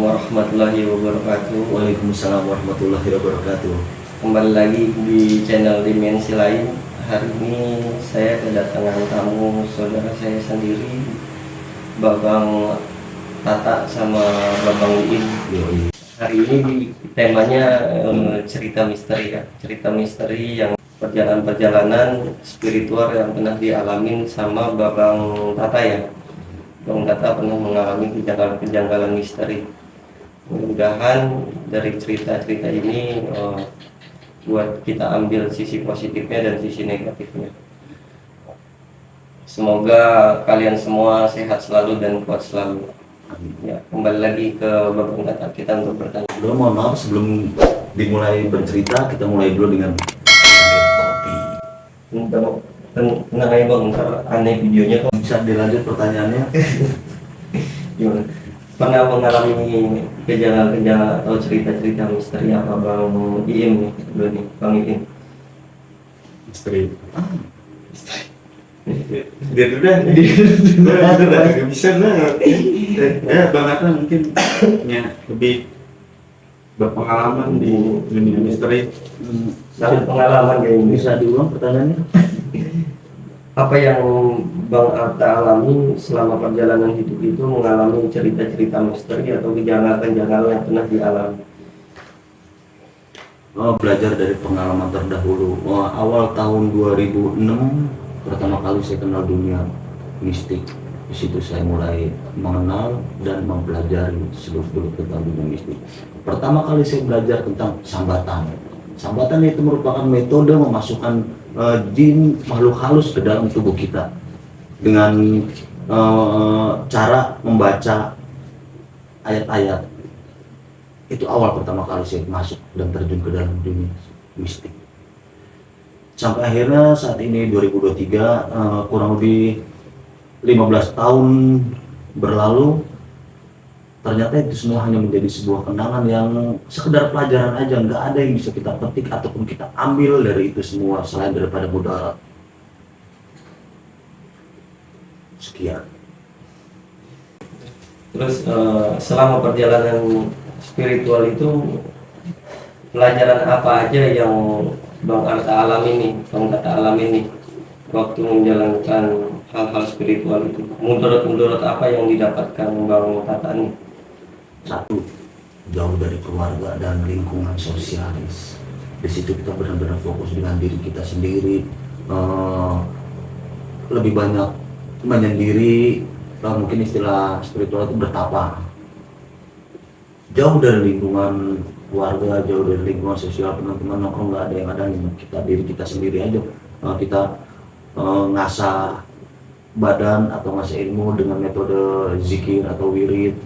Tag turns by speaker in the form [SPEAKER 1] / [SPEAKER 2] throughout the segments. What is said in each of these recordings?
[SPEAKER 1] warahmatullahi wabarakatuh.
[SPEAKER 2] Waalaikumsalam warahmatullahi wabarakatuh.
[SPEAKER 1] Kembali lagi di channel Dimensi Lain. Hari ini saya kedatangan tamu saudara saya sendiri, Babang Tata sama Babang Iin. Hari ini temanya cerita misteri ya, cerita misteri yang perjalanan spiritual yang pernah dialamin sama Babang Tata ya. Bang Tata pernah mengalami kejanggalan misteri. Mudah-mudahan dari cerita-cerita ini buat kita ambil sisi positifnya dan sisi negatifnya. Semoga kalian semua sehat selalu dan kuat selalu. Ya, kembali lagi ke Babang Tata kita untuk bertanya.
[SPEAKER 2] Dulu mohon maaf sebelum dimulai bercerita, kita mulai dulu dengan kopi.
[SPEAKER 1] Tenang aja Bang, ntar aneh videonya kok.
[SPEAKER 2] Bisa dilanjut pertanyaannya?
[SPEAKER 1] Gimana? Pernah mengalami kejanggalan atau cerita-cerita misteri apa Bang Iim nih? Dulu nih, Bang Iim.
[SPEAKER 2] Misteri.
[SPEAKER 3] Dia udah nggak bisa lah. Bang Ata mungkin ya lebih berpengalaman di dunia misteri.
[SPEAKER 1] Ada pengalaman kayak ini.
[SPEAKER 2] Bisa diulang pertanyaannya?
[SPEAKER 1] Apa yang Bang Arta alami selama perjalanan hidup itu, mengalami cerita-cerita misteri atau kejanggalan-kejanggalan yang pernah dialami?
[SPEAKER 2] Belajar dari pengalaman terdahulu. Awal tahun 2006 pertama kali saya kenal dunia mistik. Di situ saya mulai mengenal dan mempelajari seluruh tentang dunia mistik. Pertama kali saya belajar tentang sambatan. Sambatan itu merupakan metode memasukkan jin makhluk halus ke dalam tubuh kita dengan cara membaca ayat-ayat. Itu awal pertama kali saya masuk dan terjun ke dalam dunia mistik. Sampai akhirnya saat ini 2023, kurang lebih 15 tahun berlalu, ternyata itu semua hanya menjadi sebuah kenangan yang sekedar pelajaran aja, nggak ada yang bisa kita petik ataupun kita ambil dari itu semua selain daripada mudarat. Sekian.
[SPEAKER 1] Terus selama perjalanan spiritual itu, pelajaran apa aja yang Bang Arta alami nih, Bang Tata alami nih waktu menjalankan hal-hal spiritual itu? Mudarat apa yang didapatkan Bang Tata nih?
[SPEAKER 2] Satu, jauh dari keluarga dan lingkungan sosialis. Di situ kita benar-benar fokus dengan diri kita sendiri, lebih banyak menyendiri, mungkin istilah spiritual itu bertapa. Jauh dari lingkungan keluarga, jauh dari lingkungan sosial, teman-teman nongkrong nggak ada yang ada, kita diri kita sendiri aja. Kita ngasah badan atau ngasah ilmu dengan metode zikir atau wirid.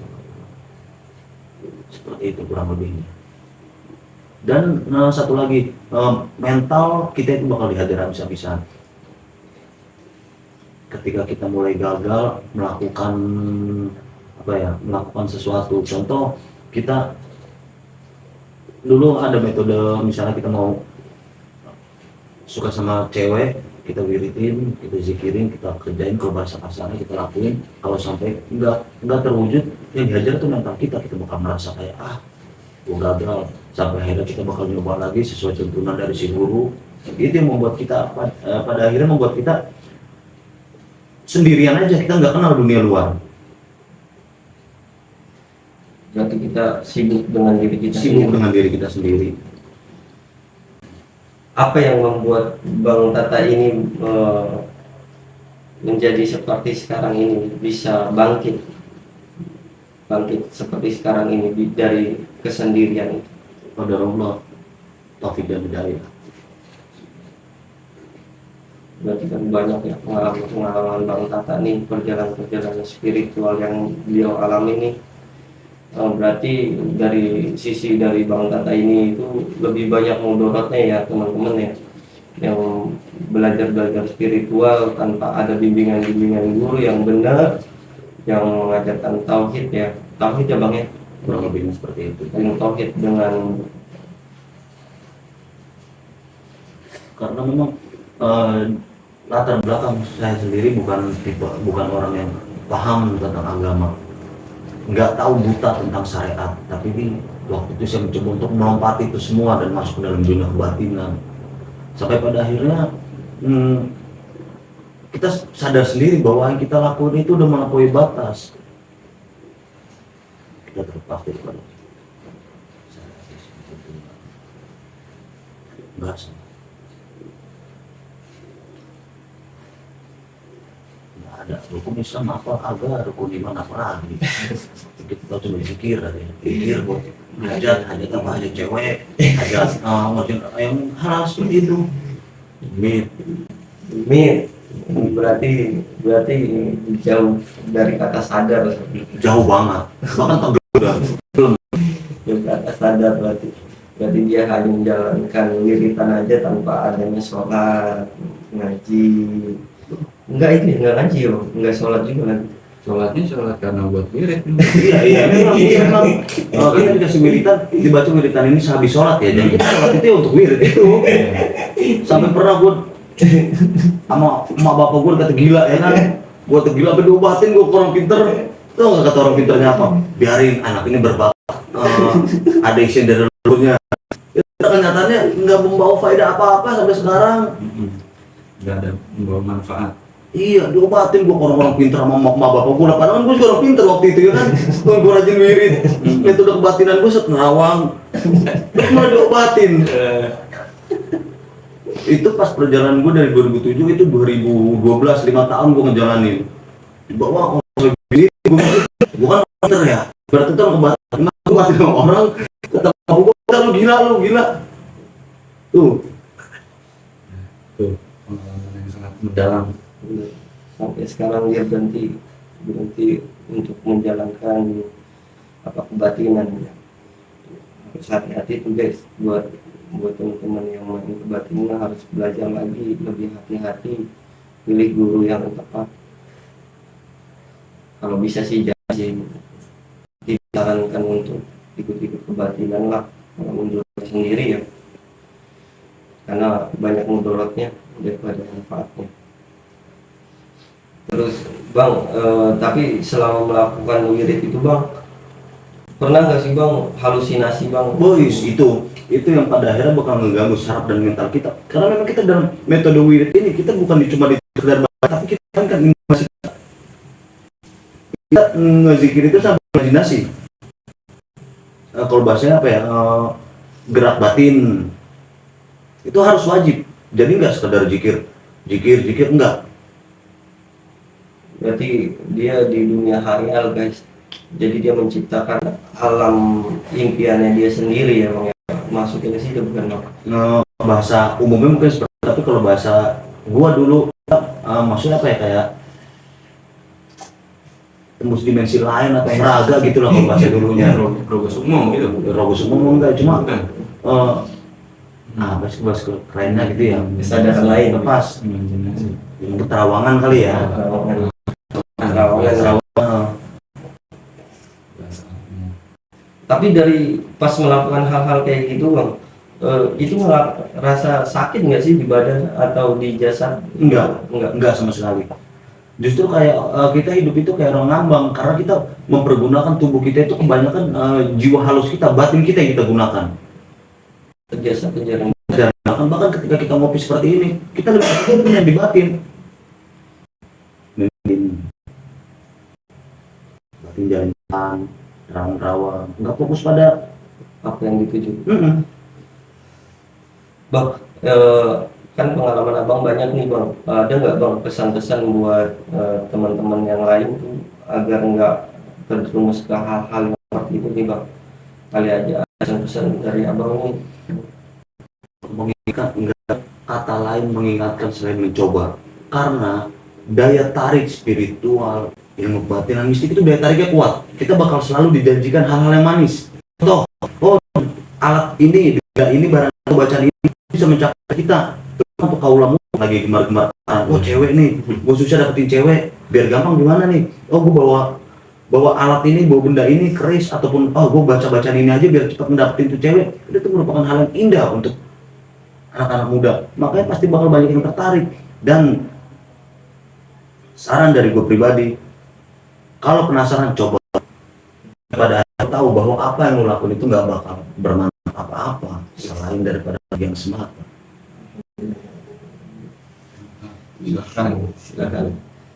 [SPEAKER 2] Seperti itu kurang lebihnya. Dan satu lagi, mental kita itu bakal dihajar habis-habisan. Ketika kita mulai gagal melakukan melakukan sesuatu. Contoh, kita dulu ada metode, misalnya kita mau suka sama cewek, kita wiridin, kita zikirin, kita kerjain, kalau bahasa kasarnya kita lakuin. Kalau sampai nggak terwujud, yang dihajar tuh mental kita bakal merasa kayak gua gagal. Sampai akhirnya kita bakal nyoba lagi sesuai tuntunan dari si guru. Itu yang membuat kita pada akhirnya membuat kita sendirian aja, kita nggak kenal dunia luar.
[SPEAKER 1] Berarti kita sibuk dengan diri kita
[SPEAKER 2] sendiri.
[SPEAKER 1] Apa yang membuat Bang Tata ini menjadi seperti sekarang ini, bisa bangkit seperti sekarang ini dari kesendirian itu?
[SPEAKER 2] Pada Allah, taufik dan hidayah.
[SPEAKER 1] Berarti kan banyak ya pengalaman Bang Tata nih, perjalanan spiritual yang beliau alami nih. Berarti dari sisi dari Bang Tata ini itu lebih banyak mudaratnya ya teman-teman ya, yang belajar spiritual tanpa ada bimbingan guru yang benar, yang mengajarkan tauhid ya Bang ya,
[SPEAKER 2] kurang lebih seperti itu.
[SPEAKER 1] ilmu tauhid dengan,
[SPEAKER 2] karena memang latar belakang saya sendiri bukan orang yang paham tentang agama. nggak tahu buta tentang syariat, tapi ini waktu itu saya mencoba untuk melompati itu semua dan masuk ke dalam dunia kebatinan. Sampai pada akhirnya kita sadar sendiri bahwa yang kita lakukan itu udah melampaui batas. Kita terlepas daripada enggak sih. Nggak ada rukun Islam apa agak, rukun iman apa lagi. Kita cuma zikir aja, zikir buat hajat apa hajat cewek, hajat yang hal seperti itu.
[SPEAKER 1] Mit berarti jauh dari kata sadar,
[SPEAKER 2] Jauh banget, bahkan tergoda.
[SPEAKER 1] jauh ke atas sadar berarti dia hanya menjalankan wiritan aja tanpa adanya sholat, ngaji. Enggak ngaji yo, enggak sholat juga kan.
[SPEAKER 3] Sholatnya sholat karena buat wirid.
[SPEAKER 2] Iya memang kita dikasih wiritan, dibaca wiritan ini sehabis sholat ya, jadi kita sholat itu untuk wirid itu. Sampai pernah gue sama emak bapak gue kata gila ya kan, gue tergila sampai diobatin gue ke orang pinter. Tau gak kata orang pinternya apa? Biarin anak ini berbakat, ada isi dari leluhurnya. Kenyataannya nggak membawa faedah apa-apa sampai sekarang.
[SPEAKER 3] Nggak ada membawa manfaat.
[SPEAKER 2] Iya, diobatin gue orang-orang pinter sama emak bapak gue. Padahal gue juga orang pinter waktu itu ya kan. Gue rajin wirid. Metode kebatinan gue set nerawang. Terus malah diobatin. Itu pas perjalanan gue dari 2007 itu 2012, 5 tahun gue ngejalanin. Dibawa orang lebih, gue kan pinter ya. Berarti itu orang kebatinan. Gue batin sama orang. Kata gue, lu gila. Tuh.
[SPEAKER 3] Pengalaman yang sangat mendalam.
[SPEAKER 1] Sampai sekarang dia berhenti untuk menjalankan kebatinan. Harus hati-hati tuh guys, buat teman-teman yang main kebatinan harus belajar lagi, lebih hati-hati, pilih guru yang tepat. Kalau bisa sih jangan disarankan untuk ikut-ikut kebatinan lah, kalau menurut saya sendiri ya, karena banyak mudaratnya daripada manfaatnya. Terus bang, tapi selama melakukan wirid itu bang, pernah nggak sih bang halusinasi bang?
[SPEAKER 2] Boys, itu yang pada akhirnya bakal mengganggu saraf dan mental kita. Karena memang kita dalam metode wirid ini kita bukan cuma di sekedar baca, tapi kita kan imajinasi. Kita ngezikir itu sampai imajinasi. Kalau bahasanya apa ya, gerak batin itu harus wajib. Jadi nggak sekedar zikir enggak.
[SPEAKER 1] Berarti dia di dunia hayal guys, jadi dia menciptakan alam impiannya dia sendiri ya bang ya. Masukin ke situ bukan bang?
[SPEAKER 2] Bahasa umumnya mungkin seperti itu, tapi kalau bahasa gua dulu maksudnya apa ya, kayak tembus dimensi lain atau raga gitu lah kalau bahasa dulunya.
[SPEAKER 3] Rogo sumum gitu.
[SPEAKER 2] Rogo sumum enggak, cuma
[SPEAKER 3] Bukan.
[SPEAKER 2] bahasa kerennya gitu ya.
[SPEAKER 1] Kesadaran lain.
[SPEAKER 2] Lepas
[SPEAKER 3] Imajinasi.
[SPEAKER 2] yang keterawangan kali ya.
[SPEAKER 1] Terawangan. Tapi dari pas melakukan hal-hal kayak gitu bang, itu rasa sakit nggak sih di badan atau di jasad?
[SPEAKER 2] Enggak sama sekali. Justru kayak kita hidup itu kayak orang ngambang, karena kita mempergunakan tubuh kita itu kebanyakan jiwa halus kita, batin kita yang kita gunakan.
[SPEAKER 1] Jasad jarang.
[SPEAKER 2] Bahkan ketika kita ngopi seperti ini, kita lebih punya di batin. Batin jalan-jalan, terawang-terawang, nggak fokus pada
[SPEAKER 1] Apa yang dituju? Bang, kan pengalaman abang banyak nih bang. Ada nggak bang pesan-pesan buat teman-teman yang lain tuh agar nggak terjerumus ke hal-hal yang seperti itu nih bang? Kali aja pesan-pesan dari abang nih.
[SPEAKER 2] Enggak kata lain mengingatkan selain mencoba, karena daya tarik spiritual ilmu kebatinan mistik itu daya tariknya kuat. Kita bakal selalu dijanjikan hal-hal yang manis. Contoh, alat ini, barang bacaan ini bisa mencapai kita. Untuk kaula lagi gemar-gemar, cewek nih, gue susah dapetin cewek, biar gampang gimana nih? Gue bawa alat ini, bawa benda ini, keris, ataupun gue baca-bacaan ini aja biar cepat mendapetin tuh cewek. Itu merupakan hal yang indah untuk anak-anak muda, makanya pasti bakal banyak yang tertarik. Dan saran dari gue pribadi, kalau penasaran coba, pada akhirnya tahu bahwa apa yang lo lakukan itu nggak bakal bermanfaat apa-apa selain daripada bagian semata.
[SPEAKER 1] Silakan.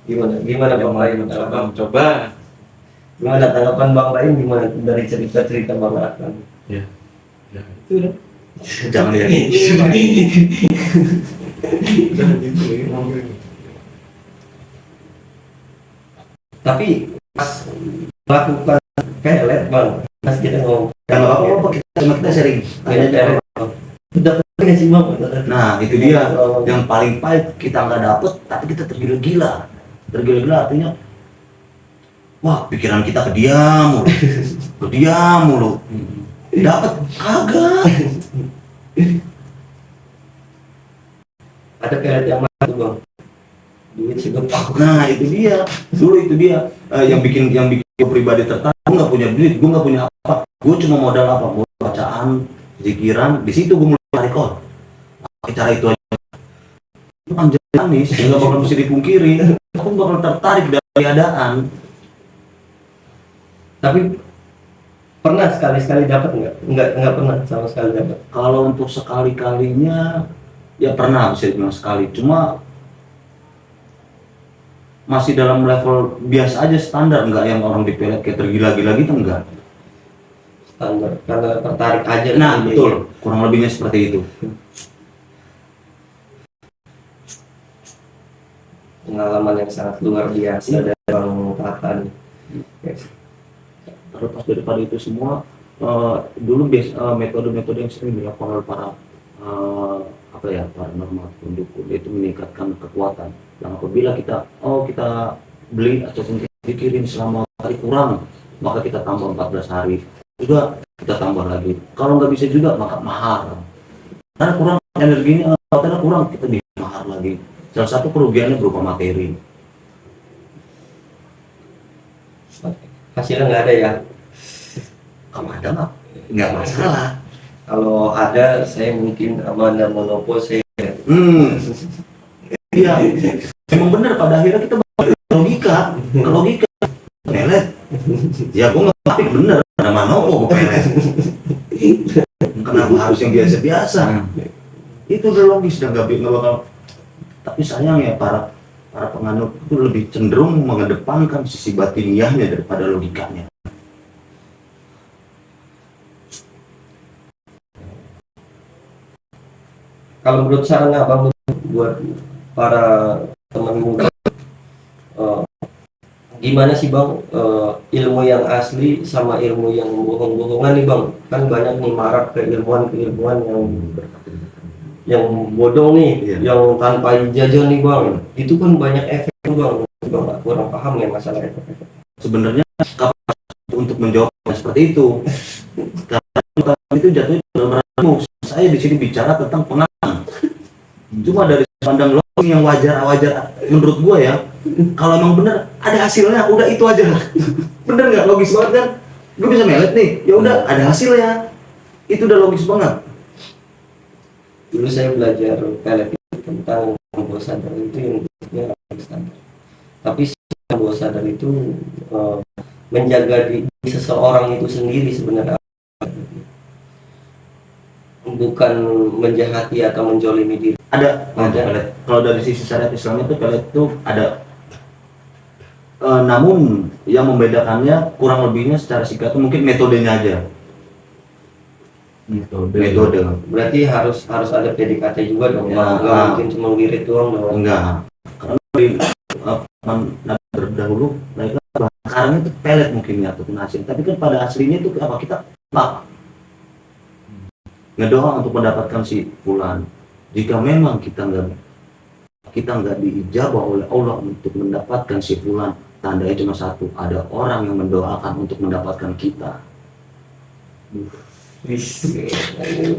[SPEAKER 1] Gimana Bang Baim?
[SPEAKER 3] Coba.
[SPEAKER 1] Gimana tanggapan Bang Baim gimana dari cerita-cerita Bang Akan?
[SPEAKER 3] Ya. Ya itu dah.
[SPEAKER 2] Jangan ya.
[SPEAKER 1] Tapi pas melakukan pelet Bang, pas kita ngomong
[SPEAKER 2] Yang nggak apa-apa, kita sharing.
[SPEAKER 1] pelet Bang. Udah pernah nggak sih Bang?
[SPEAKER 2] Nah itu dia yang paling pahit, kita nggak dapet tapi kita tergila-gila. Tergila-gila artinya wah pikiran kita kediam mulu dapat kagak.
[SPEAKER 1] Ada pelet yang mana tuh Bang? Duit segepak.
[SPEAKER 2] Nah itu dia yang bikin gue pribadi tertarik. Gue nggak punya duit, gue nggak punya apa, gue cuma modal apa, modal bacaan, zikiran. Di situ gue mulai tarik, oh cara itu aja itu anjir manis, nggak bakal bisa dipungkiri. Aku bakal tertarik dari keadaan.
[SPEAKER 1] Tapi pernah sekali-sekali dapat nggak? Nggak pernah sama sekali dapat.
[SPEAKER 2] Kalau untuk sekali-kalinya ya pernah bisa dibilang sekali, cuma masih dalam level biasa aja, standar, nggak yang orang dipelet kayak tergila-gila gitu, enggak.
[SPEAKER 1] Standar karena tertarik aja.
[SPEAKER 2] Nah
[SPEAKER 1] Ini.
[SPEAKER 2] betul, kurang lebihnya seperti itu.
[SPEAKER 1] Pengalaman yang sangat luar biasa dari Bang Tata nih. Yes.
[SPEAKER 2] Terlepas daripada itu semua, dulu metode-metode yang sering dilakukan oleh para paranormal pendukung itu meningkatkan kekuatan. Dan apabila kita beli ataupun kita pikirin selama hari kurang, maka kita tambah 14 hari juga, kita tambah lagi. Kalau nggak bisa juga maka mahar, karena kurang energinya, karena kurang kita bisa mahar lagi. Salah satu kerugiannya berupa materi.
[SPEAKER 1] Hasilnya nggak ada ya.
[SPEAKER 2] Kalau ada mah nggak masalah.
[SPEAKER 1] Kalau ada saya mungkin Amanda Monopo saya.
[SPEAKER 2] Iya, memang benar pada akhirnya kita balik ke logika, pelet. Ya gue nggak tapi bener, ada manopo gue pelet. Kenapa harus yang biasa-biasa? Itu udah logis, udah nggak bakal. Tapi sayang ya para penganut itu lebih cenderung mengedepankan sisi batiniahnya daripada logikanya.
[SPEAKER 1] Kalau menurut saran Abang buat para teman muda, gimana sih Bang ilmu yang asli sama ilmu yang bohong-bohongan nih Bang? Kan banyak nih marak keilmuan yang bodoh nih, yang tanpa ijazah nih Bang. Itu kan banyak efek Bang. Bang kurang paham ya masalah efek.
[SPEAKER 2] Sebenarnya kapasitas untuk menjawab seperti itu, karena itu jatuhnya dalam ranah. Saya di sini bicara tentang pengalaman. Cuma dari pandang logis yang wajar menurut gua ya. Kalau emang bener ada hasilnya, udah itu aja. Bener nggak, logis banget kan? Gue bisa melet nih, ya udah ada hasilnya. Itu udah logis banget.
[SPEAKER 1] Dulu saya belajar pelet tentang bawah sadar itu yang standar. Tapi bawah sadar itu menjaga di seseorang itu sendiri sebenarnya, bukan menjahati atau menjolimi diri.
[SPEAKER 2] Ada pelet. Kalau dari sisi syariat Islam itu pelet itu ada. Namun yang membedakannya kurang lebihnya secara singkat itu mungkin metodenya aja. Metode.
[SPEAKER 1] Berarti harus ada PDKT juga dong.
[SPEAKER 2] Ya,
[SPEAKER 1] Nggak mungkin cuma wirid doang dong.
[SPEAKER 2] Enggak. Karena dari Nabi terdahulu mereka sekarang itu pelet mungkin ya ataupun hasil. Tapi kan pada aslinya itu apa, kita ngedoa untuk mendapatkan si fulan. Jika memang kita nggak diijabah oleh Allah untuk mendapatkan si fulan, tandanya cuma satu, ada orang yang mendoakan untuk mendapatkan kita.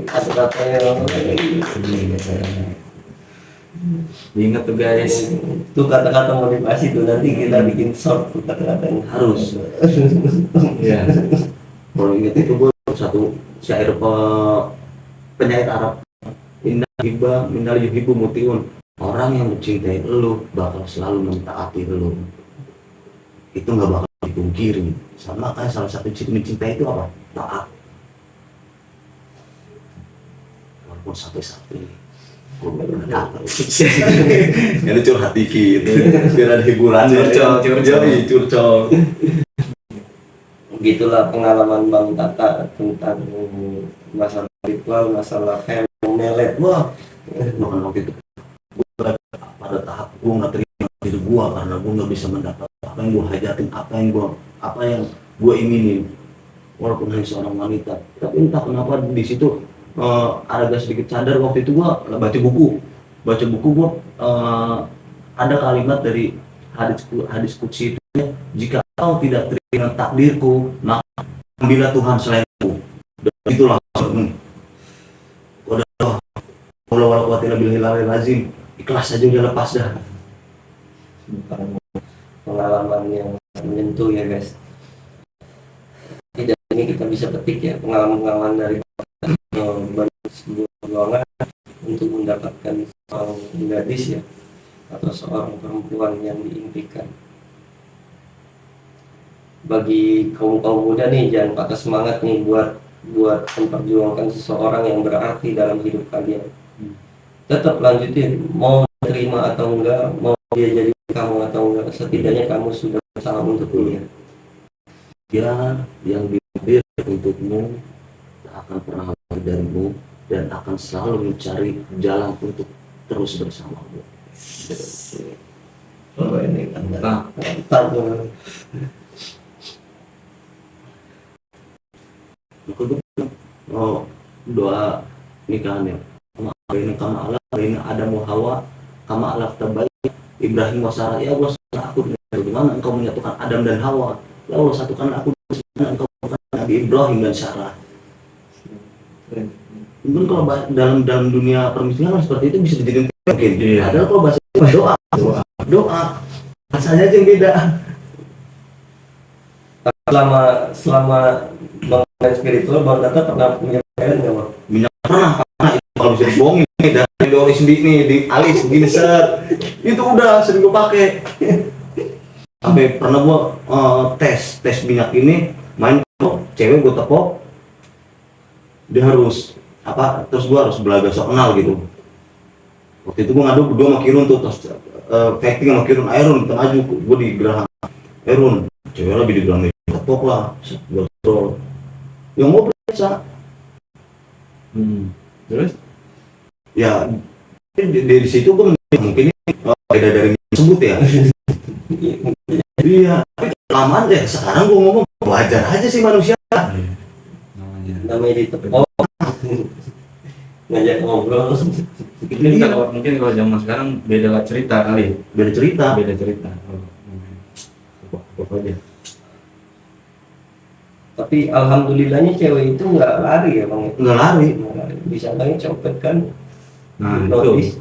[SPEAKER 1] Kata-katanya
[SPEAKER 3] Ingat tuh guys.
[SPEAKER 1] itu kata-kata motivasi tuh, nanti kita bikin short tuh kata-katanya.
[SPEAKER 2] Harus.
[SPEAKER 3] Iya.
[SPEAKER 2] Kalau ingat itu gue satu syair penyair Arab, Inna hibba minal yuhibbu mutiun. Orang yang mencintai elu bakal selalu mentaati elu. Itu nggak bakal dipungkiri. Sama kan salah satu ciri mencintai itu apa? Taat. Walaupun sampai-sampai gue belum ada. Ini curhat dikit, biar ada hiburan. Curcol.
[SPEAKER 1] Begitulah pengalaman Bang Tata tentang masalah ritual, masalah melet.
[SPEAKER 2] Wah, bahkan waktu itu gue pada tahap gue nggak terima diri gue karena gue nggak bisa mendapat apa yang gue hajatin, apa yang gue inginin, walaupun hanya seorang wanita. Tapi entah kenapa di situ agak sedikit sadar. Waktu itu gue baca buku gue ada kalimat dari hadis qudsi itu, jika kau tidak terima takdirku maka ambillah Tuhan selainku. Dan itulah walau lazim, ikhlas aja udah lepas dah.
[SPEAKER 1] Pengalaman yang menyentuh ya guys. Tidak ini kita bisa petik ya pengalaman-pengalaman dari sebuah perjuangan untuk mendapatkan seorang gadis ya, atau seorang perempuan yang diimpikan. Bagi kaum muda nih, jangan patah semangat nih buat memperjuangkan seseorang yang berarti dalam hidup kalian. Tetap lanjutin, mau terima atau enggak, mau dia jadi kamu atau enggak, setidaknya kamu sudah berusaha untuk dia.
[SPEAKER 2] Ya, yang diambil untukmu tak akan pernah lari darimu dan akan selalu mencari jalan untuk terus bersamamu.
[SPEAKER 1] Oh ini
[SPEAKER 3] Mantap.
[SPEAKER 1] mantap.
[SPEAKER 2] Doa nikahan ya. Kama Adam wa Hawa, kama alaf tabai Ibrahim wa Sarah. Ya Allah, aku bagaimana engkau menyatukan Adam dan Hawa. Ya Allah, satukan aku dengan engkau Nabi Ibrahim dan Sarah. Mungkin kalau dalam dunia permisalan seperti itu bisa dijadikan mungkin.
[SPEAKER 3] Iya.
[SPEAKER 2] Padahal kalau bahasa doa rasanya aja yang beda.
[SPEAKER 1] Selama Bang spiritual, Bang Tata pernah punya pacaran nggak Bang?
[SPEAKER 2] Pernah itu kalau bisa dibohongin nih dari Doris sendiri nih di alis begini set itu udah sering gue pakai. Sampai pernah gua tes minyak ini, main kok cewek gua tepok, dia harus apa, terus gua harus belaga sok kenal gitu. Waktu itu gua ngadu berdua sama Kirun tuh, terus fighting sama Kirun, Iron kita maju, gua di geraham Iron, cewek lebih di geraham tepok lah, gua troll yang mau biasa.
[SPEAKER 3] Terus?
[SPEAKER 2] Ya di situ gua mungkin beda dari yang disebut ya. Iya, tapi kelamaan deh. Sekarang gua ngomong wajar aja sih manusia.
[SPEAKER 1] Namanya ditepok, ngajak ngobrol.
[SPEAKER 3] Mungkin kalau zaman sekarang beda lah cerita kali.
[SPEAKER 2] Beda cerita.
[SPEAKER 3] Apa aja.
[SPEAKER 1] Tapi alhamdulillahnya cewek itu nggak lari ya Bang.
[SPEAKER 2] Nggak lari.
[SPEAKER 1] Bisa lagi copet kan.
[SPEAKER 3] Nah,
[SPEAKER 1] Notis.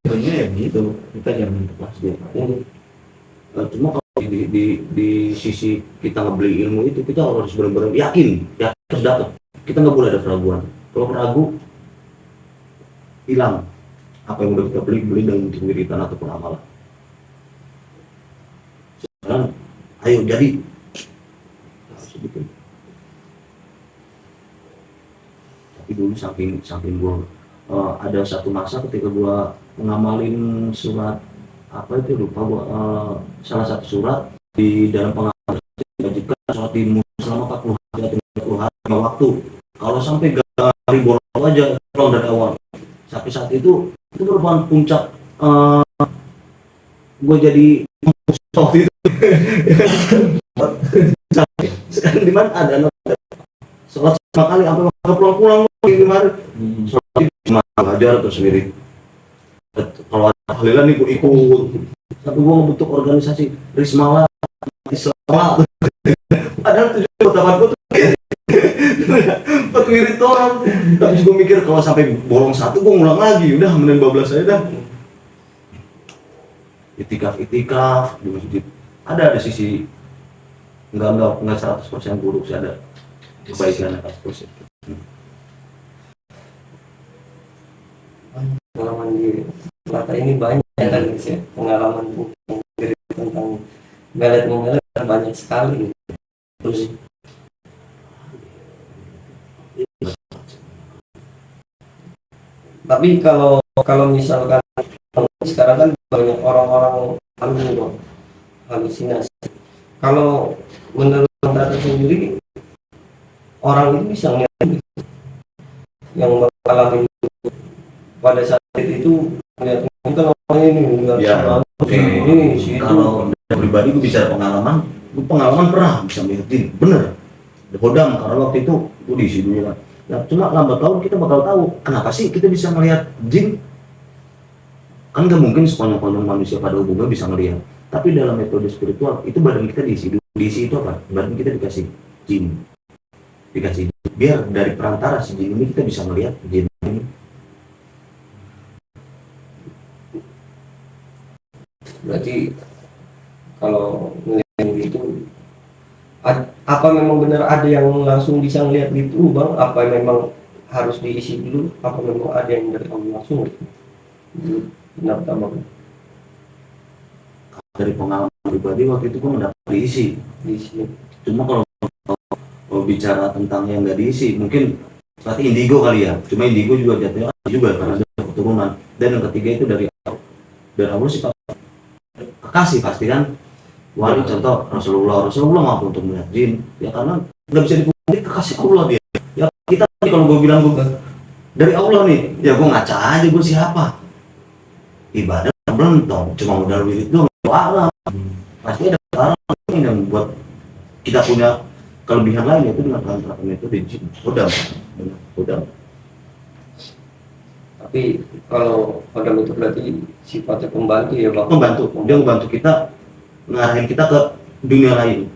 [SPEAKER 3] Sebenarnya ya gitu. Kita jangan lepas dia.
[SPEAKER 2] Cuma kalau di sisi kita ngebeli ilmu itu, kita harus benar-benar yakin harus dapat. Kita nggak boleh ada keraguan. Kalau ragu, hilang apa yang udah kita beli dengan untuk wiritan ataupun amalan. Sekarang ayo jadi gitu. Tapi dulu saking gua ada satu masa ketika gua ngamalin surat apa itu lupa gua, salah satu surat di dalam pengamalan jika sholat di selama 40 hari atau 30 hari waktu, kalau sampai hari bolong aja pulang dari awal. Sampai saat itu merupakan puncak gua jadi waktu itu. Sekarang di mana ada anak sholat sama kali sampai pulang kemarin sholat cuma belajar terus sendiri. Kalau ada tahlilan nih gue ikut, tapi gue bentuk organisasi Rismala Islam. Padahal tujuan pertama gue tuh buat wirid orang. Tapi gue mikir kalau sampai bolong satu gue ngulang lagi, udah mending 12 aja dah. Itikaf di masjid ada sisi enggak 100% buruk sih, ada kebaikan 100%.
[SPEAKER 1] Pengalaman di Mata ini banyak kan guys ya, pengalaman tentang melet sekali.
[SPEAKER 2] Terus
[SPEAKER 1] Tapi kalau misalkan sekarang kan banyak orang-orang halusinasi. Kalau menurut Tata sendiri, orang itu bisa ngeliat yang mengalami pada saat itu, melihat kita orang ini nggak
[SPEAKER 2] ya,
[SPEAKER 1] ini si itu.
[SPEAKER 2] kalau dari pribadi gue bicara pengalaman, gue pengalaman pernah bisa melihat jin, bener. Hodam karena waktu itu gue diisi dulu kan. Nah, cuma lambat laun kita bakal tahu kenapa sih kita bisa melihat jin. Kan gak mungkin sekonyong-konyong manusia pada umumnya bisa melihat. Tapi dalam metode spiritual itu badan kita diisi dulu. Diisi itu apa? Badan kita dikasih jin. Dikasih jin. Biar dari perantara si jin ini kita bisa melihat jin ini.
[SPEAKER 1] Berarti kalau ngelihat gitu, apa memang benar ada yang langsung bisa ngelihat gitu bang? Apa memang harus diisi dulu? Apa memang ada yang dari kamu langsung gitu? Benar tak bang?
[SPEAKER 2] Dari pengalaman pribadi waktu itu gue mendapat diisi.
[SPEAKER 1] Diisi.
[SPEAKER 2] Cuma kalau bicara tentang yang nggak diisi, mungkin berarti indigo kali ya. Cuma indigo juga jatuhnya juga karena ada keturunan. Dan yang ketiga itu dari Allah sih kekasih pasti kan. Wali contoh Rasulullah mampu untuk melihat jin ya karena nggak bisa dipungkiri kekasih Allah dia. Ya kita kalau gue bilang gue dari Allah nih, ya gue ngaca aja gue siapa. Ibadah belum cuma modal wirid doang alam. Pasti ada orang yang membuat kita punya kelebihan lain yaitu dengan penerapan metode jin. Udah.
[SPEAKER 1] Tapi kalau Hodam itu berarti sifatnya pembantu ya bang?
[SPEAKER 2] Dia membantu kita ngarahin kita ke dunia lain.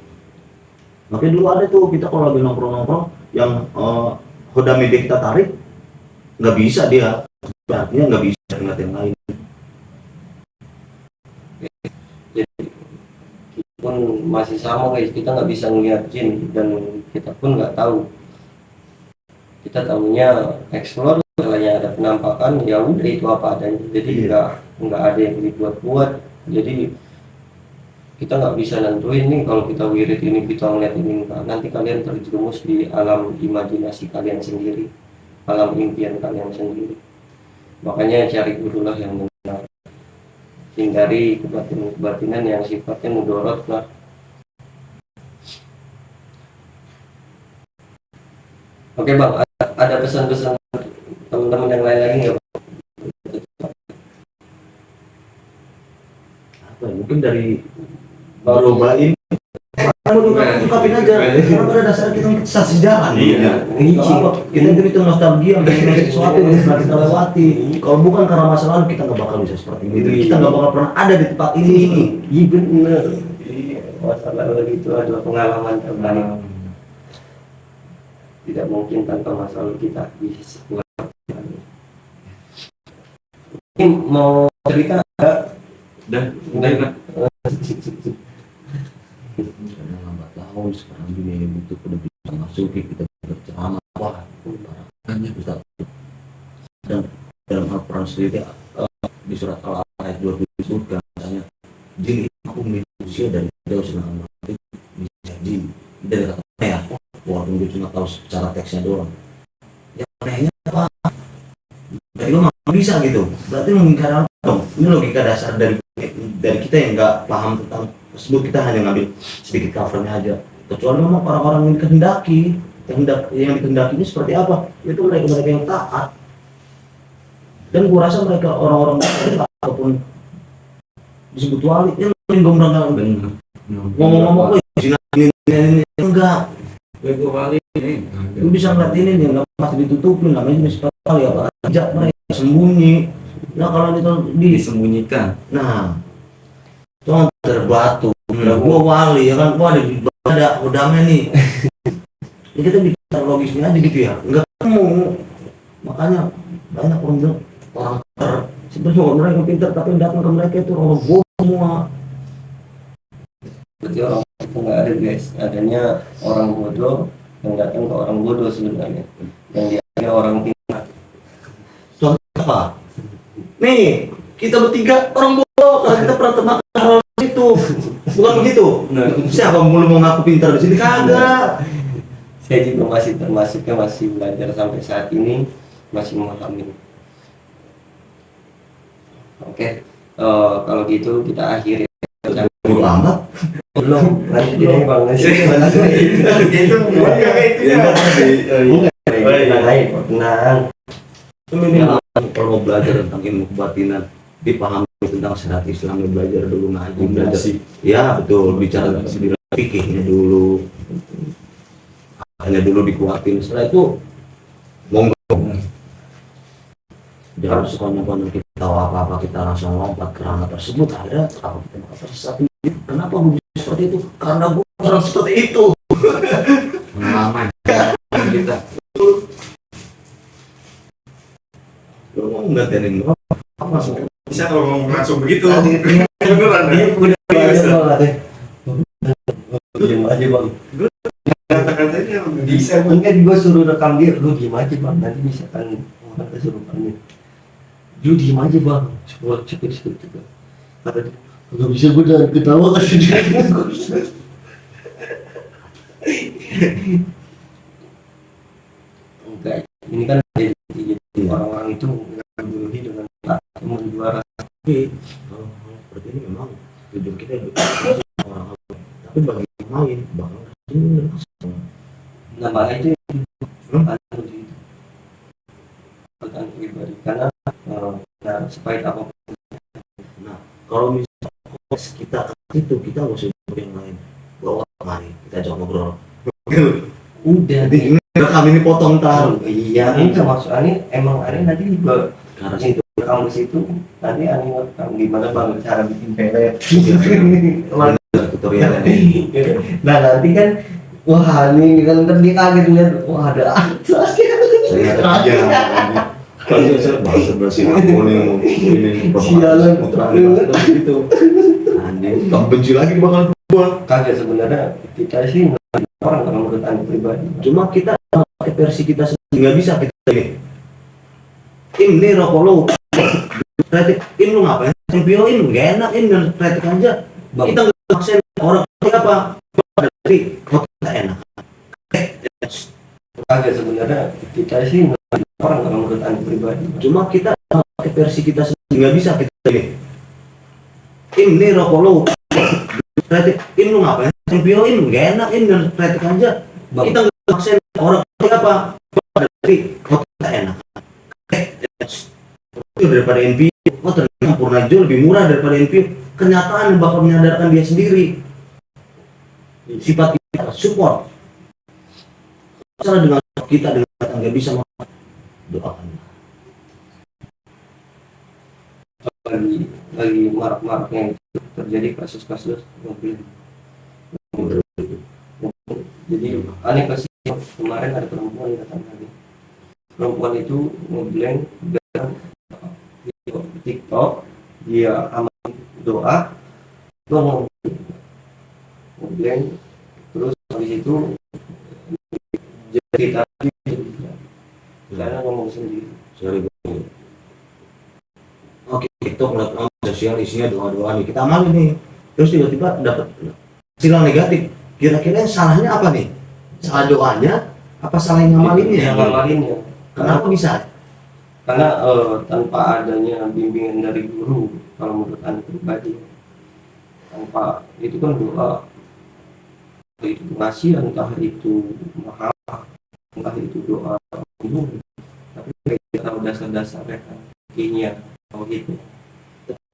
[SPEAKER 2] Makanya dulu ada tuh kita kalau lagi nongkrong yang Hodam ide kita tarik nggak bisa dia, artinya nggak bisa ngeliat yang lain.
[SPEAKER 1] Jadi kita pun masih sama guys, kita nggak bisa ngeliat jin dan kita pun nggak tahu. Kita tahunya explore, setelahnya ada penampakan ya udah itu apa adanya. Jadi nggak ada yang dibuat-buat. Jadi kita nggak bisa nentuin nih kalau kita wirid ini kita ngeliat ini enggak. Nanti kalian terjerumus di alam imajinasi kalian sendiri, alam impian kalian sendiri. Makanya cari gurulah yang benar, hindari kebatinan yang sifatnya mudorot lah. Oke bang, ada pesan-pesan teman-teman yang lain lagi nggak?
[SPEAKER 2] Apa ya, mungkin dari barobain ungkapin aja karena pada dasarnya kita kisah sejarah kita itu nostalgia mengenai sesuatu yang pernah kita lewati. Kalau bukan karena masa lalu kita nggak bakal bisa seperti ini, kita nggak bakal pernah ada di tempat ini.
[SPEAKER 1] Iya benar. Masalah itu adalah pengalaman terbaik. Tidak mungkin tanpa masa lalu kita bisa pulang. Ini mau cerita nggak?
[SPEAKER 3] Udah kan?
[SPEAKER 2] Karena lambat laun sekarang dunia ini itu udah bisa masuk kita berceramah wah makanya bisa. Dan dalam Al-Quran sendiri di surat Al-Ayat 20 disebutkan katanya jin aku manusia dari jauh senang mati bisa jin dari kata ya walaupun gue cuma tahu secara teksnya doang yang anehnya apa dari lo nggak bisa gitu berarti mengingkari apa dong. Ini logika dasar dari kita yang nggak paham tentang tersebut. Kita hanya ngambil sedikit covernya aja, kecuali memang orang-orang yang dikehendaki yang dikehendaki ini seperti apa, itu mereka yang taat. Dan gua rasa mereka orang-orang yang taat ataupun disebut wali yang gombrang ngomong-ngomong ini enggak
[SPEAKER 3] Gue wali ini.
[SPEAKER 2] lu bisa ngeliat ini nih nggak pasti ditutupin namanya jenis kali apa aja mereka sembunyi. Nah kalau itu
[SPEAKER 3] Disembunyikan.
[SPEAKER 2] nah contoh terbatu gua wali ya kan gua ada udahnya nih ya kita bicara logisnya aja gitu ya nggak ketemu. Makanya banyak orang bilang orang pintar sebenarnya orang yang pintar tapi yang datang ke mereka itu orang bodoh semua.
[SPEAKER 1] Berarti orang itu nggak ada guys, adanya orang bodoh yang datang ke orang bodoh sebenarnya, yang dia orang pintar.
[SPEAKER 2] Contoh apa? Nih kita bertiga orang bodoh karena kita pernah termakan hal itu bukan bukan begitu.
[SPEAKER 1] Nah.
[SPEAKER 2] Siapa mulu mau ngaku pintar di sini? Kagak.
[SPEAKER 1] Saya juga masih termasuknya masih belajar sampai saat ini, masih memahami. Oke, kalau gitu kita akhiri.
[SPEAKER 2] Bodo amat.
[SPEAKER 1] Belum, nanti jadi bang nasi. Itu tenang.
[SPEAKER 2] Kalau mau belajar tentang ilmu kebatinan, dipahami tentang syariat Islam, belajar dulu ngaji, belajar. Ya betul, bicara tentang fikihnya dulu. Hanya dulu dikuatin, setelah itu monggo. Jangan sekonyong-konyong kita tahu apa-apa kita langsung lompat ke ranah tersebut. Ada apa kita bakal tersesat. Kenapa gue bisa seperti itu? Karena gue orang seperti itu. Pengalaman kita. Lu mau ngajarin apa masuk?
[SPEAKER 3] Bisa kalau ngomong langsung begitu.
[SPEAKER 1] Beneran deh. Udah banget deh. Diam aja bang.
[SPEAKER 3] Kata-katanya
[SPEAKER 1] Bisa mungkin gue suruh rekam dia, lu diem aja bang. Nanti misalkan orang suruh rekamnya, lu diem aja bang. Cukup. Kata dia, nggak bisa gue jangan ketawa kasih dia. Enggak, ini kan jadi orang-orang itu menggurui dengan menjuara.
[SPEAKER 2] Tapi kalau seperti ini memang hidup kita hidup orang, tapi bagi yang lain bakal
[SPEAKER 1] Nah malah itu bukan itu bukan pribadi karena nah, supaya apa.
[SPEAKER 2] Nah, kalau misalnya kita ke situ, kita harus ikut yang lain. Bawa kemari, kita ajak ngobrol.
[SPEAKER 1] Udah
[SPEAKER 2] Jadi ini rekam ini potong tar.
[SPEAKER 1] iya enggak maksudnya emang Ani nanti juga
[SPEAKER 2] Karena
[SPEAKER 1] itu rekam di situ nanti Ani rekam gimana bang cara bikin pelet.
[SPEAKER 2] tutorial ini.
[SPEAKER 1] Nah nanti kan wah ini kan ntar dia kaget lihat wah ada atas
[SPEAKER 2] Saya ada tiga. Kalau saya bahasa Brasil aku ini
[SPEAKER 1] Sialan.
[SPEAKER 2] gitu. Anjing, tak benci lagi bakal buat.
[SPEAKER 1] kaget sebenarnya kita sih orang kalau menurut Ani pribadi.
[SPEAKER 2] Cuma kita pakai versi kita sendiri, nggak bisa kita ini rokok lu kreatif, ini lu ngapain videoin, nggak enak, ini kreatif aja.
[SPEAKER 1] Bang.
[SPEAKER 2] Kita nggak maksain orang apa dari kok nggak enak.
[SPEAKER 1] Kaget sebenarnya kita sih orang kalau menurut Ani pribadi.
[SPEAKER 2] Cuma kita pakai versi kita sendiri, nggak bisa kita ini rokok lu kreatif, ini lu ngapain videoin, nggak enak, ini kreatif aja.
[SPEAKER 1] Bang.
[SPEAKER 2] Kita nggak maksain orang apa dari kok nggak enak. Daripada NPU, oh ternyata Purnajo lebih murah daripada NPU. Kenyataan yang bakal menyadarkan dia sendiri. Sifat kita support. Masalah dengan kita dengan nggak bisa doakan.
[SPEAKER 1] Lagi marak-maraknya itu terjadi kasus-kasus mobil. Jadi aneh kasih kemarin ada perempuan datang lagi. Perempuan itu ngeblank dan di TikTok dia amal doa ngeblank terus habis itu jadi kita karena ngomong sendiri.
[SPEAKER 2] Sorry. Oke, TikTok platform sosial isinya doa-doa nih. Kita amalin nih. Terus tiba-tiba dapat silang negatif. Kira-kira salahnya apa nih? Salah doanya apa salah yang ngamalinnya?
[SPEAKER 1] Ngamalinnya.
[SPEAKER 2] Kenapa bisa?
[SPEAKER 1] Karena tanpa adanya bimbingan dari guru, kalau menurut Anda pribadi, tanpa itu kan doa, entah itu pengajian, entah itu mahal, entah itu doa umum, tapi kita tahu dasar-dasar mereka, kayaknya kalau gitu.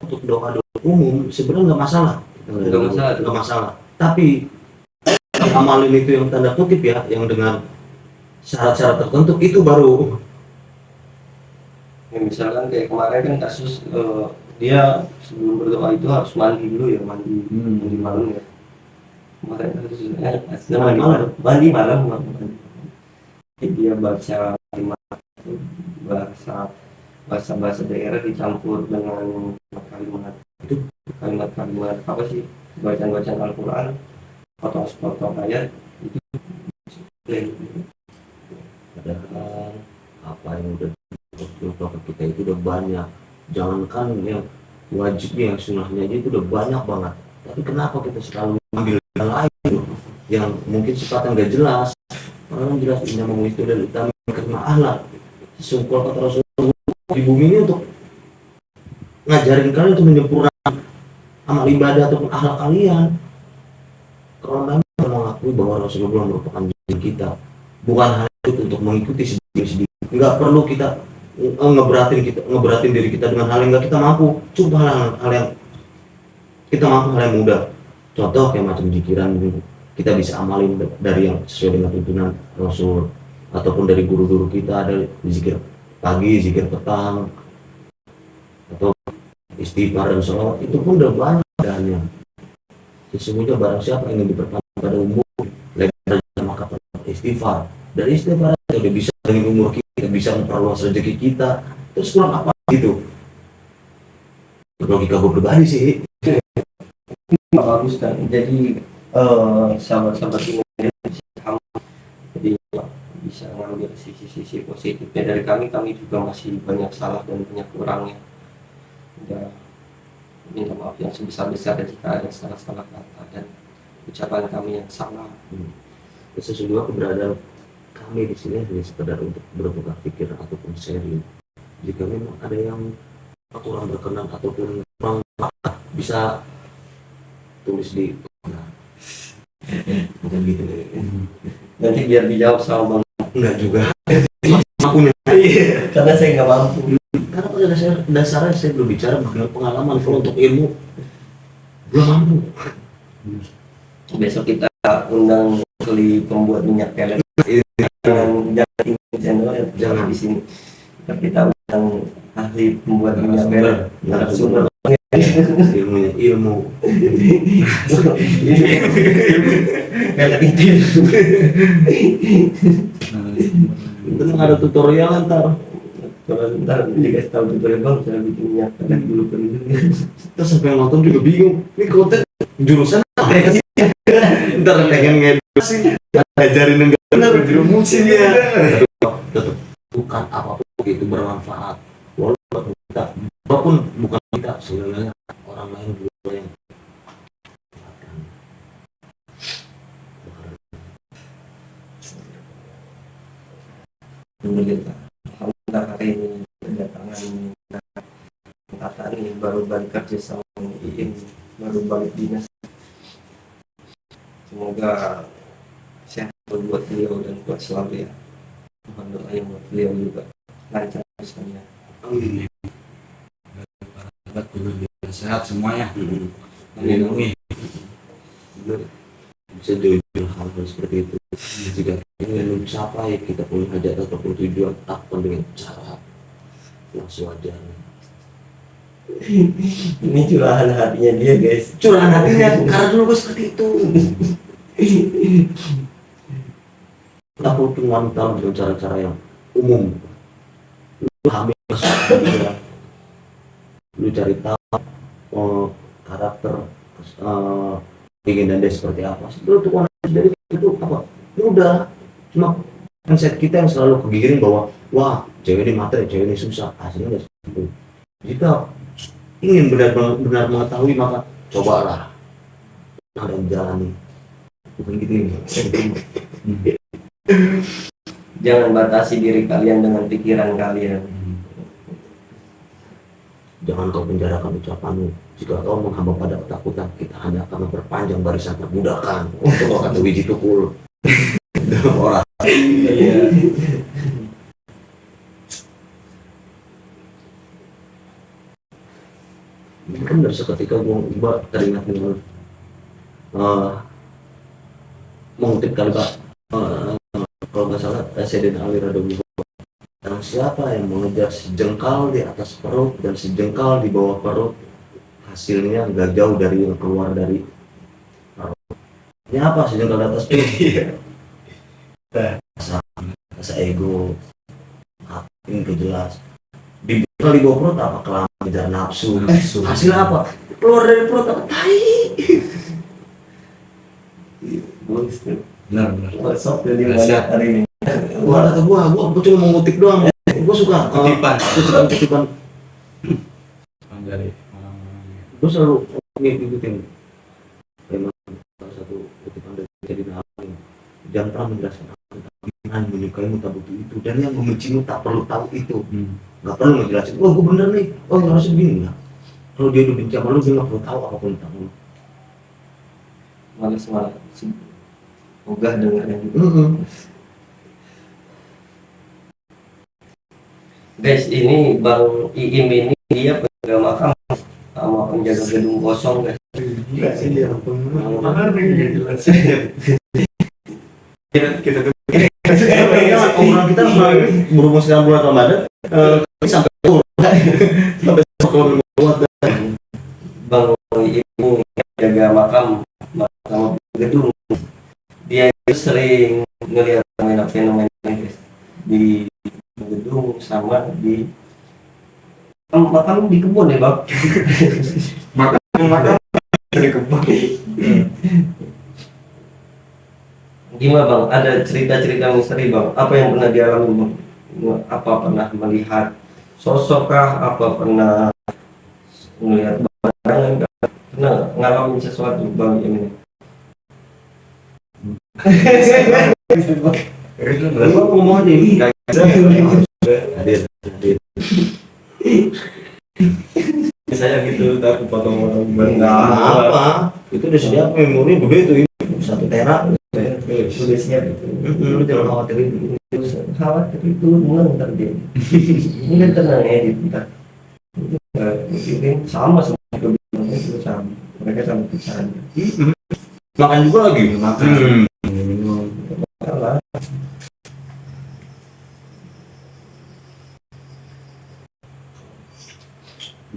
[SPEAKER 2] Untuk doa-doa umum sebenarnya nggak masalah. Nggak masalah. Tapi amalin itu yang tanda kutip ya, yang dengan syarat-syarat tertentu itu baru.
[SPEAKER 1] Ya, misalkan kayak kemarin kan kasus dia sebelum berdoa itu harus mandi dulu ya, mandi malam ya. Kemarin kasusnya mandi malam. Jadi dia baca bahasa daerah dicampur dengan kalimat itu, kalimat apa sih, bacaan Al-Quran, potong ayat itu.
[SPEAKER 2] Padahal apa yang udah dilakukan kita itu udah banyak. Jangankan yang wajibnya, yang sunnahnya aja itu udah banyak banget. Tapi kenapa kita selalu ambil yang lain yang mungkin sifatnya nggak jelas? Orang jelas ini mau itu dan utama karena ahlak. Sesungguhnya kata Rasulullah di bumi ini untuk ngajarin kalian untuk menyempurnakan amal ibadah ataupun akhlak kalian. Kalau memang mengakui bahwa Rasulullah merupakan junjungan kita, bukan hanya itu untuk mengikuti sedikit-sedikit. Nggak perlu kita ngeberatin diri kita dengan hal yang nggak kita mampu. Coba hal yang kita mampu, hal yang mudah. Contoh kayak macam zikiran kita bisa amalin dari yang sesuai dengan tuntunan Rasul, ataupun dari guru-guru kita ada zikir pagi, zikir petang, atau istighfar dan sholawat, itu pun udah banyak adanya. Sesungguhnya barang siapa yang ingin diperpanjang pada umur lebar maka istighfar. Dari istighfar kita udah bisa dengan umur kita bisa memperluas rezeki kita. Terus kurang apa gitu? Logika gue pribadi sih.
[SPEAKER 1] Bagus kan. Jadi sahabat-sahabat ini jadi bisa ngambil sisi-sisi positifnya dari kami juga masih banyak salah dan banyak kurangnya. Ya, minta maaf yang sebesar-besarnya jika ada salah-salah kata dan ucapan kami yang salah.
[SPEAKER 2] Sesungguhnya keberadaan kami di sini hanya sekedar untuk bertukar pikir ataupun sharing. Jika memang ada yang kurang berkenan ataupun kurang bisa tulis di bukan gitu deh.
[SPEAKER 1] Nanti biar dijawab sama Bang.
[SPEAKER 2] Enggak juga. Mampunya.
[SPEAKER 1] Karena saya nggak mampu.
[SPEAKER 2] Karena pada dasarnya saya belum bicara mengenai pengalaman. Kalau untuk ilmu belum mampu.
[SPEAKER 1] Besok kita undang ahli pembuat minyak pelet. Jangan tinggal channel ya, jangan di sini. Kita undang ahli pembuat minyak pelet. Narasumber.
[SPEAKER 2] Ilmu.
[SPEAKER 1] Pelet itu.
[SPEAKER 2] Itu ada tutorial ntar.
[SPEAKER 1] Kalau ntar dikasih tahu tutorial Bang, cara bikin minyak pelet dulu kan.
[SPEAKER 2] Terus sampai yang nonton juga bingung. Ini konten jurusan apa ya sih? Ntar pengen ngedukasi, ngajarin enggak benar jerumusin ya. Tetap bukan apapun itu bermanfaat. Walaupun kita, walaupun bukan kita, sebenarnya orang lain juga yang
[SPEAKER 1] Alhamdulillah. Alhamdulillah hari ini kedatangan kata ini baru balik kerja sama IIN, baru balik dinas. Semoga sehat buat beliau dan buat selalu ya. Mohon doanya buat beliau juga lancar urusannya.
[SPEAKER 3] Amin. Sahabat juga biar sehat semuanya. Melindungi.
[SPEAKER 2] bisa jujur hal seperti itu. Jika ingin mencapai kita punya hajat ataupun tujuan, lakukan dengan cara yang sewajarnya.
[SPEAKER 1] Ini curahan hatinya dia guys.
[SPEAKER 2] Curahan hatinya karena dulu gue seperti itu. Aku cuma tahu dengan cara-cara yang umum. Lu hamil juga, lu cari tahu karakter keinginan dia seperti apa. Sebelum tuh dari itu apa? Ya udah, cuma mindset kita yang selalu kegiring bahwa wah cewek ini materi, cewek ini susah. Hasilnya nggak seperti itu. Jika ingin benar-benar mengetahui maka cobalah dan jalani. Bukan gitu ini.
[SPEAKER 1] Jangan batasi diri kalian dengan pikiran kalian.
[SPEAKER 2] Jangan kau penjarakan ucapanmu. Jika kau menghamba pada ketakutan, kita hanya akan memperpanjang barisan perbudakan. Untuk kata biji tukul. Orang.
[SPEAKER 1] Iya.
[SPEAKER 2] Kan dari seketika gue teringat dengan mengutip kalimat kalau nggak salah Sayyidina Ali radhiyallahu anhu, dan siapa yang mengejar sejengkal di atas perut dan sejengkal di bawah perut, hasilnya nggak jauh dari yang keluar dari perut. Ini apa sejengkal di atas perut? Rasa ego, hati yang kejelas. Kalau di bawah perut apa? Kelamaan, ngejar nafsu. Hasilnya apa? Keluar dari perut apa? Tai.
[SPEAKER 1] Bagus tuh.
[SPEAKER 3] Benar.
[SPEAKER 1] Sok dari banyak hari ini.
[SPEAKER 2] Gua kata gua cuma mau ngutip doang. Gua suka kutipan
[SPEAKER 3] dari
[SPEAKER 2] gua selalu ngikutin salah satu kutipan dari Sayyidina Ali, jangan pernah menjelaskan aku tentang iman menyukaimu tak butuh itu, dan yang membencimu tak perlu tahu itu. Nggak perlu ngejelasin, oh gue bener nih, oh harusnya begini. Nggak, kalau dia udah benci sama lu, dia nggak perlu tahu apapun tentang lu.
[SPEAKER 1] Males malah ogah dengarnya gitu. Guys, ini Bang Iim ini dia penjaga makam sama penjaga gedung kosong guys.
[SPEAKER 2] Enggak sih dia
[SPEAKER 3] Kita tuh
[SPEAKER 2] obrolan kita berhubung sekarang bulan Ramadan, sampai sampai keluar.
[SPEAKER 1] Bang Iim ini penjaga makam sama gedung. Dia itu sering ngelihat fenomena guys di gedung sama di makam di kebun ya Bang.
[SPEAKER 3] makan dari kebun.
[SPEAKER 1] Gimana Bang? Ada cerita-cerita misteri Bang? Apa yang pernah dialami Bang? Apa pernah melihat sosok kah? Apa pernah melihat bayangan kah? Pernah ngalamin sesuatu Bang ini?
[SPEAKER 2] Gua ngomong nih, hadir.
[SPEAKER 3] Saya gitu takut potong-potong
[SPEAKER 2] Apa? Itu udah siap memori gede tuh ini 1 tera.
[SPEAKER 1] Sudah siap itu.
[SPEAKER 2] Lu jangan khawatirin.
[SPEAKER 1] Khawatir itu menang terjadi. Ini kan tenang edit kita. Mikirin sama semua itu sama. Mereka sama pisahan.
[SPEAKER 2] Makan juga lagi.
[SPEAKER 3] makan.
[SPEAKER 1] Salah.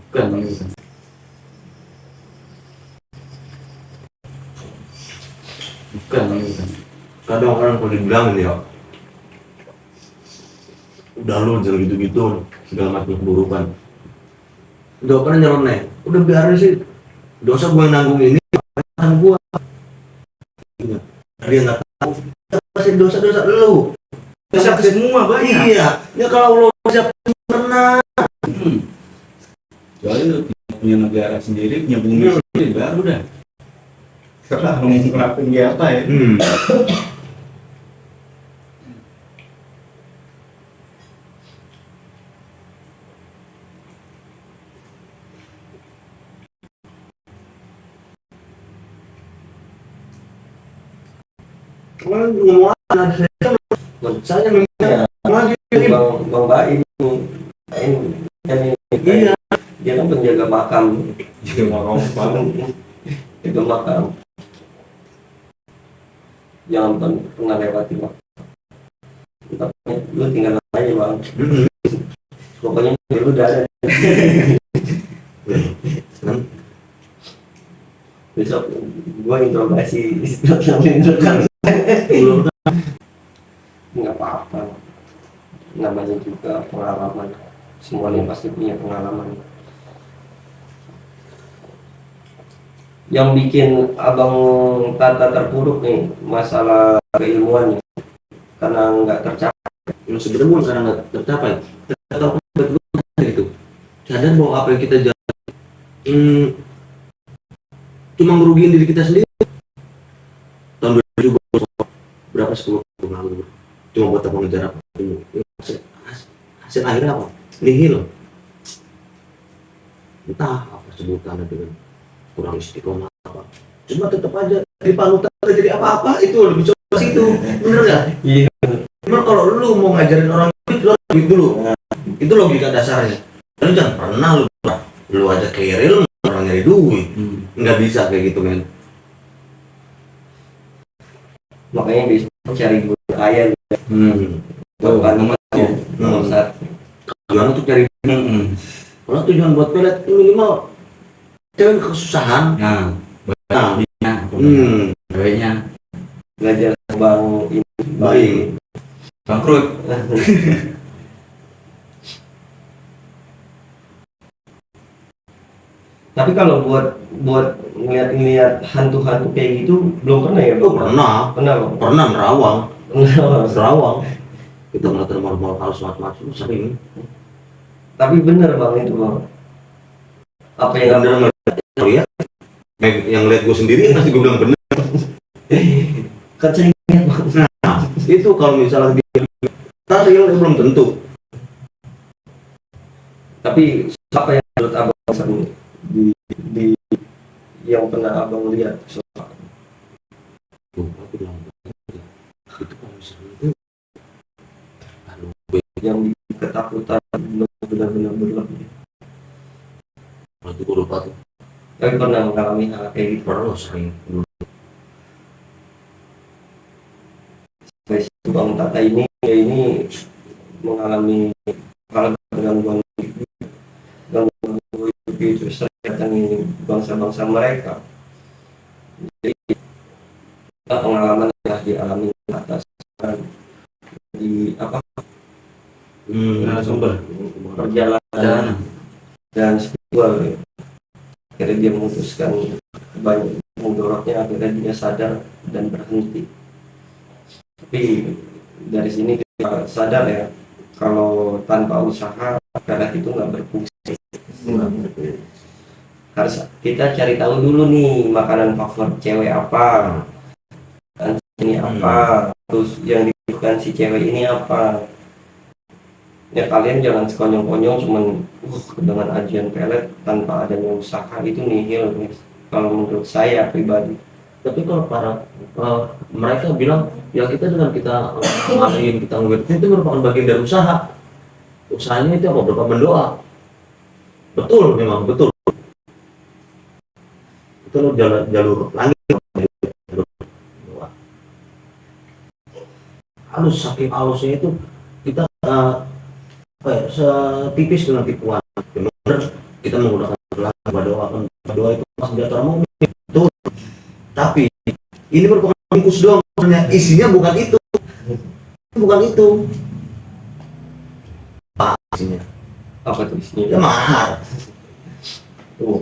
[SPEAKER 3] Bukan.
[SPEAKER 2] Kadang orang kalau dibilang ya, udah lu jangan gitu-gitu segala macam keburukan. Udah pernah nyeleneh, udah biarin sih, dosa gue yang nanggung ini, kan gue. Dia nggak tahu, pasti dosa-dosa lu.
[SPEAKER 3] Dosa ke semua banyak.
[SPEAKER 2] Iya, ya kalau lo siap pernah.
[SPEAKER 3] Soalnya lu punya negara sendiri, punya bumi sendiri, baru dah. Setelah ngelakuin dia apa ya?
[SPEAKER 2] Kemarin ngomong ada saya
[SPEAKER 1] Ya,
[SPEAKER 2] lagi.
[SPEAKER 1] Bang Baim ini
[SPEAKER 2] Iya.
[SPEAKER 1] dia kan penjaga makam.
[SPEAKER 3] Jadi mau
[SPEAKER 1] Jaga makam. Jangan pernah lewati Bang. Tapi lu tinggal aja Bang. Pokoknya lu udah ada. Besok gua interogasi nggak apa-apa, namanya juga pengalaman, semuanya pasti punya pengalaman. Yang bikin abang Tata terpuruk nih masalah keilmuan nih, karena nggak tercapai.
[SPEAKER 2] Yang sebenarnya bukan karena nggak tercapai, kita tahu gitu, sadar bahwa apa yang kita jalan cuma merugikan diri kita sendiri. Tahun 2020 berapa 10 tahun lalu cuma buat apa ngejar apa ilmu. Hasil akhirnya apa? Nihil. Entah apa sebutannya dengan kurang istiqomah apa. Cuma tetap aja di panutan jadi apa-apa itu lebih coba situ. Bener nggak?
[SPEAKER 1] Iya.
[SPEAKER 2] Cuma kalau lu mau ngajarin orang duit, lu duit dulu. Itu logika dasarnya. Lu jangan pernah lu aja keril orang nyari duit. Nggak bisa kayak gitu men.
[SPEAKER 1] Makanya besok cari guru kaya buat
[SPEAKER 3] nomor
[SPEAKER 1] nomor satu.
[SPEAKER 2] Tujuan untuk cari kalau tujuan buat pelet minimal cewek kesusahan.
[SPEAKER 3] Nah,
[SPEAKER 2] Nah,
[SPEAKER 3] ceweknya
[SPEAKER 1] Belajar bang ini
[SPEAKER 2] baik.
[SPEAKER 3] bangkrut.
[SPEAKER 1] Tapi kalau buat ngeliat hantu-hantu kayak gitu belum pernah ya?
[SPEAKER 2] Oh pernah,
[SPEAKER 1] Pernah Bang?
[SPEAKER 2] pernah nerawang,
[SPEAKER 1] Pernah.
[SPEAKER 2] nerawang. Kita ngeliatin mal-mal halus macam-macam sering.
[SPEAKER 1] Tapi bener Bang itu Bang. Apa yang
[SPEAKER 2] Bener ngeliat, lihat, yang lihat gue sendiri pasti gue bilang bener.
[SPEAKER 1] Kan sering lihat, Bang.
[SPEAKER 2] Nah, itu kalau misalnya dia real belum tentu.
[SPEAKER 1] Tapi apa yang menurut abang seru di yang pernah abang lihat?
[SPEAKER 2] Tuh, aku bilang itu kalau misalnya itu aduh,
[SPEAKER 1] Yang ketakutan benar-benar berlebih.
[SPEAKER 2] itu gue lupa tuh.
[SPEAKER 1] Tapi pernah mengalami hal kayak gitu.
[SPEAKER 2] Pernah sering dulu.
[SPEAKER 1] Guys, Bang Tata ini dia ini mengalami hal gangguan hidup itu sering datangi bangsa-bangsa mereka. Jadi pengalaman yang dialami atas di apa
[SPEAKER 3] Narasumber.
[SPEAKER 1] perjalanan dan spiritual ya. Akhirnya dia memutuskan banyak mudorotnya, akhirnya dia sadar dan berhenti. Tapi dari sini kita sadar ya, kalau tanpa usaha pelet itu nggak berfungsi. Harus kita cari tahu dulu nih makanan favorit cewek apa, dan ini apa, terus yang dibutuhkan si cewek ini apa. Ya kalian jangan sekonyong-konyong cuman dengan ajian pelet tanpa adanya usaha, itu nihil guys. Kalau menurut saya pribadi.
[SPEAKER 2] Tapi kalau para mereka bilang ya kita dengan kita ngalahin kita ngerti itu merupakan bagian dari usaha. Usahanya itu apa? Berupa mendoa. Betul, memang betul. Itu loh jalur langit. Jalur doa. Halus, saking halusnya itu kita apa ya, setipis dengan tipuan. Benar, kita menggunakan doa itu senjata umum. Betul. Tapi ini merupakan bungkus doang, isinya bukan itu. Bukan itu. Apa isinya?
[SPEAKER 1] Apa tuh
[SPEAKER 2] Ya
[SPEAKER 1] isinya?
[SPEAKER 2] mahal.
[SPEAKER 1] Tuh,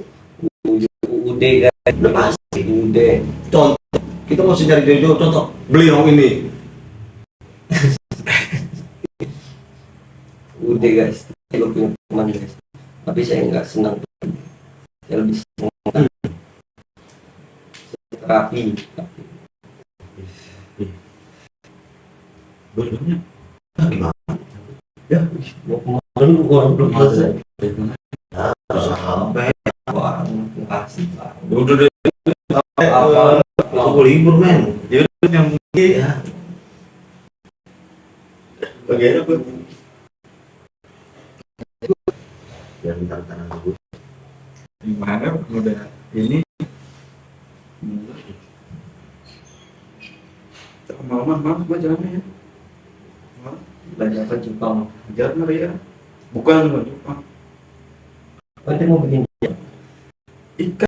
[SPEAKER 1] UUD kan,
[SPEAKER 2] Udah pasti.
[SPEAKER 1] UUD.
[SPEAKER 2] Contoh, kita mesti nyari jodoh. Contoh, beli yang ini.
[SPEAKER 1] UUD guys, saya punya teman guys, tapi saya nggak senang. Saya lebih senang terapi.
[SPEAKER 2] Beli-belinya gimana?
[SPEAKER 1] Ya, mau kemarin orang belum selesai.
[SPEAKER 2] Sampai
[SPEAKER 1] Wah, makasih Pak.
[SPEAKER 3] Udah deh.
[SPEAKER 1] Apa?
[SPEAKER 2] aku libur men.
[SPEAKER 3] Ya udah nyambung
[SPEAKER 2] Ya.
[SPEAKER 3] bagian apa?
[SPEAKER 2] Biar bentar tangan dulu.
[SPEAKER 3] Gimana udah ini malam gua jalannya ya.
[SPEAKER 1] Belajar apa Jepang?
[SPEAKER 3] Jalan Maria. Bukan Jepang.
[SPEAKER 1] Nanti mau bikin
[SPEAKER 3] Ikan